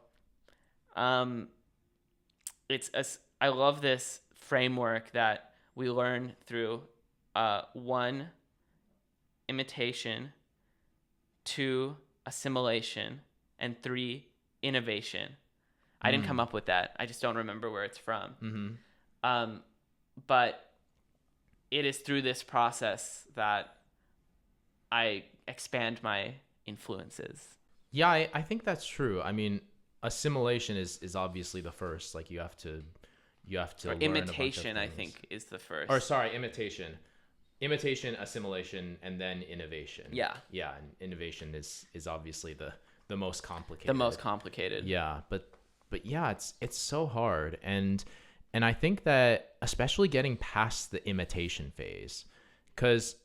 I love this framework that we learn through 1, imitation, 2, assimilation, and 3, innovation. I didn't come up with that. I just don't remember where it's from. But it is through this process that I expand my influences. Yeah, I think that's true. I mean, assimilation is obviously the first. Like you have to Or learn imitation, a I bunch of things. think, is the first. Or sorry, imitation, assimilation, and then innovation. Yeah. And innovation is obviously the most complicated. The most complicated. Yeah, but yeah, it's so hard, and I think that especially getting past the imitation phase, because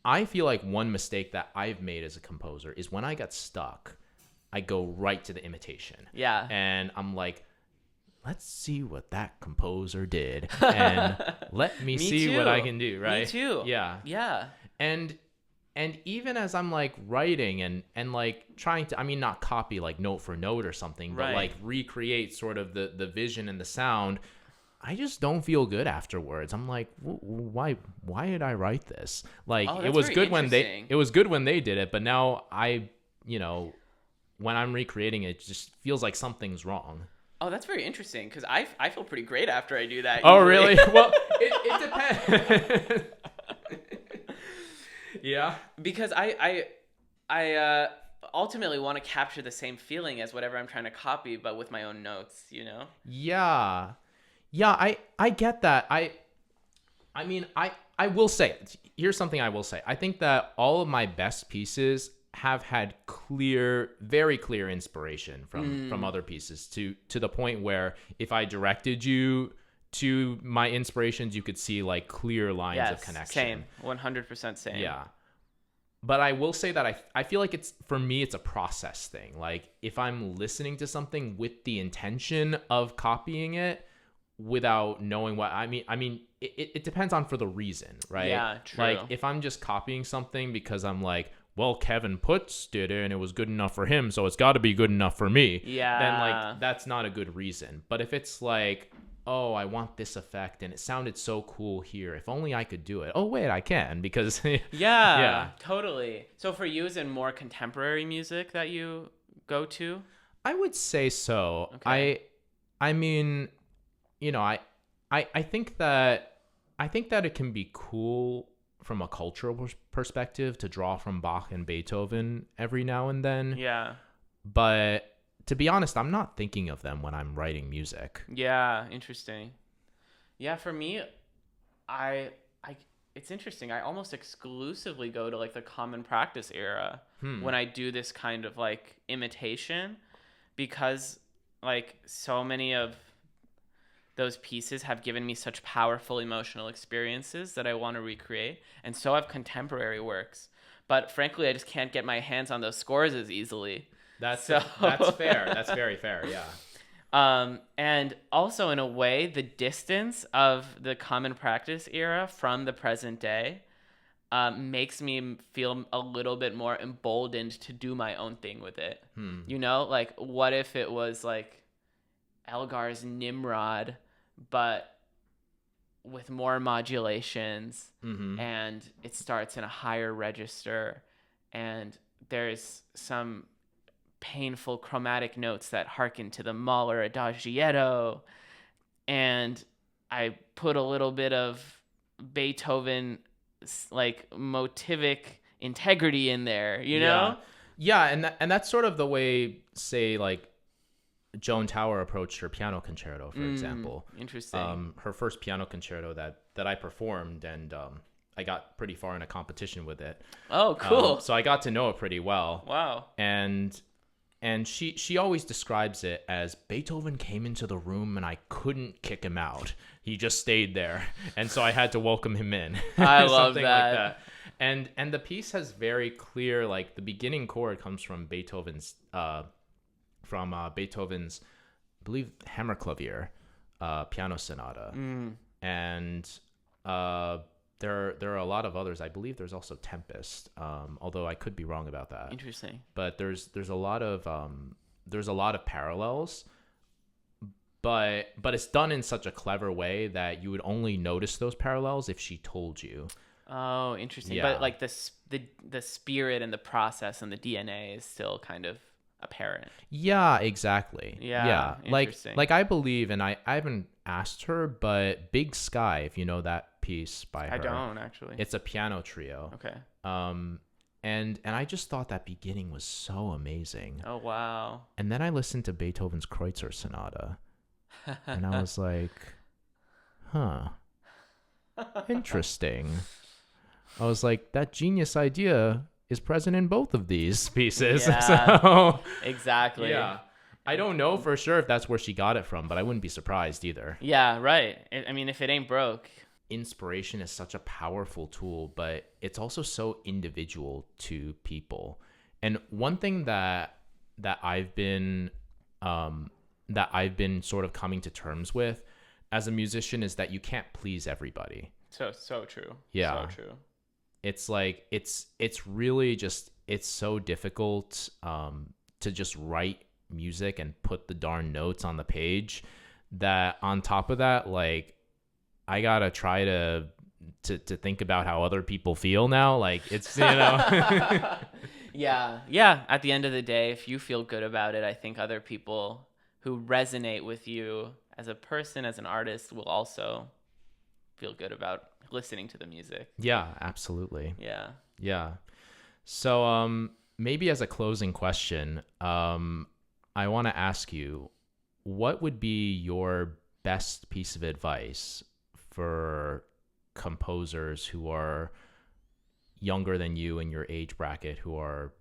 I feel like one mistake that I've made as a composer is when I get stuck, I go right to the imitation. Yeah. And I'm like, let's see what that composer did, and let me see too. what I can do, right? Me too. Yeah. Yeah. And even as I'm like writing and like trying to, I mean, not copy like note for note or something, but Right. like recreate sort of the vision and the sound, I just don't feel good afterwards. I'm like, why did I write this? Like Oh, it that's was very good when interesting. it was good when they did it, but now when I'm recreating it, it just feels like something's wrong. Oh, that's very interesting, because I feel pretty great after I do that. Oh, usually. really? Well, it depends. Yeah. Because I ultimately want to capture the same feeling as whatever I'm trying to copy, but with my own notes, Yeah. I get that. I mean, I will say, here's something I will say. I think that all of my best pieces have had very clear inspiration from other pieces to the point where if I directed you to my inspirations, you could see like clear lines of connection. Same. 100% same. Yeah. But I will say that I feel like for me, it's a process thing. Like if I'm listening to something with the intention of copying it without knowing what I mean, it depends on for the reason, right? Yeah, true. Like if I'm just copying something because I'm like, well, Kevin Putz did it and it was good enough for him, so it's got to be good enough for me. Yeah. Then like that's not a good reason. But if it's like, oh, I want this effect and it sounded so cool here, if only I could do it. Oh wait, I can, because yeah, totally. So for you, is it more contemporary music that you go to? I would say so. Okay. I mean, I think that it can be cool from a cultural perspective to draw from Bach and Beethoven every now and then. Yeah. But to be honest, I'm not thinking of them when I'm writing music. Yeah, interesting. Yeah, for me, it's interesting. I almost exclusively go to like the common practice era when I do this kind of like imitation, because like so many of those pieces have given me such powerful emotional experiences that I want to recreate, and so have contemporary works. But frankly, I just can't get my hands on those scores as easily. That's So- that's fair. That's very fair. Yeah. And also, in a way, the distance of the common practice era from the present day makes me feel a little bit more emboldened to do my own thing with it. Like, what if it was like Elgar's Nimrod, but with more modulations, Mm-hmm. and it starts in a higher register, and there's some painful chromatic notes that harken to the Mahler Adagietto, and I put a little bit of Beethoven like motivic integrity in there, you Yeah. know? Yeah, and that's sort of the way, say, like Joan Tower approached her piano concerto, for example. Interesting. Her first piano concerto that I performed, and I got pretty far in a competition with it. Oh, cool. So I got to know it pretty well. Wow. And she always describes it as Beethoven came into the room and I couldn't kick him out. He just stayed there, and so I had to welcome him in. I love Something that. like that. And the piece has very clear, like, the beginning chord comes from Beethoven's I believe, Hammerklavier piano sonata. And there are a lot of others. I believe there's also Tempest, although I could be wrong about that. Interesting. But there's a lot of parallels, but it's done in such a clever way that you would only notice those parallels if she told you. Oh, interesting. Yeah. But like the spirit and the process and the DNA is still kind of apparent. Yeah, exactly. Yeah, interesting. Like I believe, and I haven't asked her, but Big Sky, if you know that piece by her. I don't actually. It's a piano trio. Okay. And I just thought that beginning was so amazing. Oh, wow. And then I listened to Beethoven's Kreutzer Sonata, and I was like, huh, interesting. I was like, that genius idea is present in both of these pieces. Yeah. So, Exactly. yeah. I don't know for sure if that's where she got it from, but I wouldn't be surprised either. Yeah, right. I mean, if it ain't broke. Inspiration is such a powerful tool, but it's also so individual to people. And one thing that I've been sort of coming to terms with as a musician is that you can't please everybody. So true. Yeah. So true. It's like it's really just, it's so difficult to just write music and put the darn notes on the page, that on top of that, like, I gotta try to think about how other people feel now. Like, it's, you know. Yeah. At the end of the day, if you feel good about it, I think other people who resonate with you as a person, as an artist, will also feel good about listening to the music. Yeah, absolutely. Yeah. So maybe as a closing question, I want to ask you, what would be your best piece of advice for composers who are younger than you in your age bracket, who are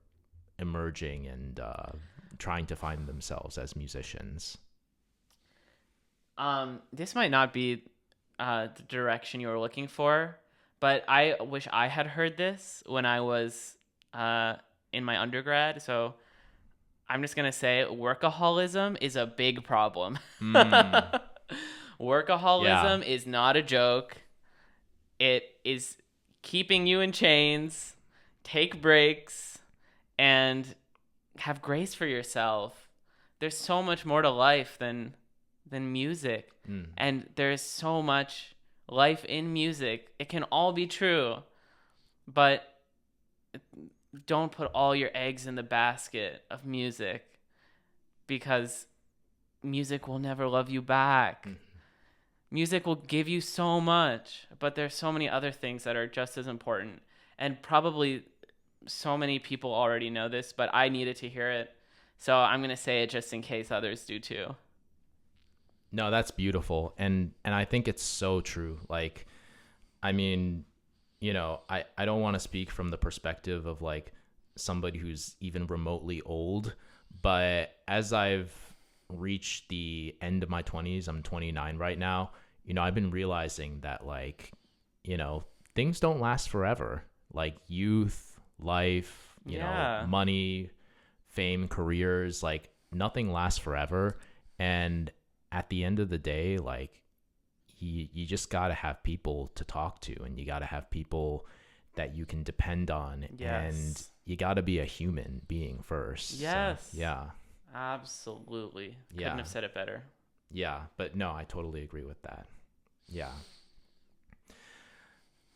emerging and trying to find themselves as musicians? This might not be the direction you were looking for, but I wish I had heard this when I was in my undergrad. So I'm just gonna say workaholism is a big problem. Workaholism is not a joke. It is keeping you in chains. Take breaks and have grace for yourself. There's so much more to life than music. And there's so much life in music. It can all be true, but don't put all your eggs in the basket of music, because music will never love you back. Music will give you so much, but there's so many other things that are just as important. And probably so many people already know this, but I needed to hear it. So I'm going to say it just in case others do too. No, that's beautiful. And I think it's so true. Like, I mean, you know, I don't want to speak from the perspective of like somebody who's even remotely old, but as I've reached the end of my 20s, I'm 29 right now, you know, I've been realizing that, like, you know, things don't last forever. Like youth, life, you know, money, fame, careers, like nothing lasts forever. And at the end of the day, like you just got to have people to talk to, and you got to have people that you can depend on. And you got to be a human being first. Yes. So, yeah. Absolutely. Couldn't have said it better. Yeah. But no, I totally agree with that. Yeah.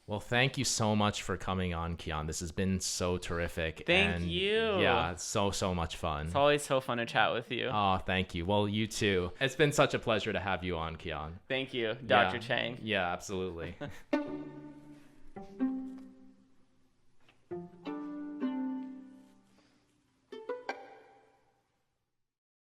Well, thank you so much for coming on, Kian. This has been so terrific. Thank and you. Yeah, it's so much fun. It's always so fun to chat with you. Oh, thank you. Well, you too. It's been such a pleasure to have you on, Kian. Thank you, Dr. Chang. Yeah, absolutely.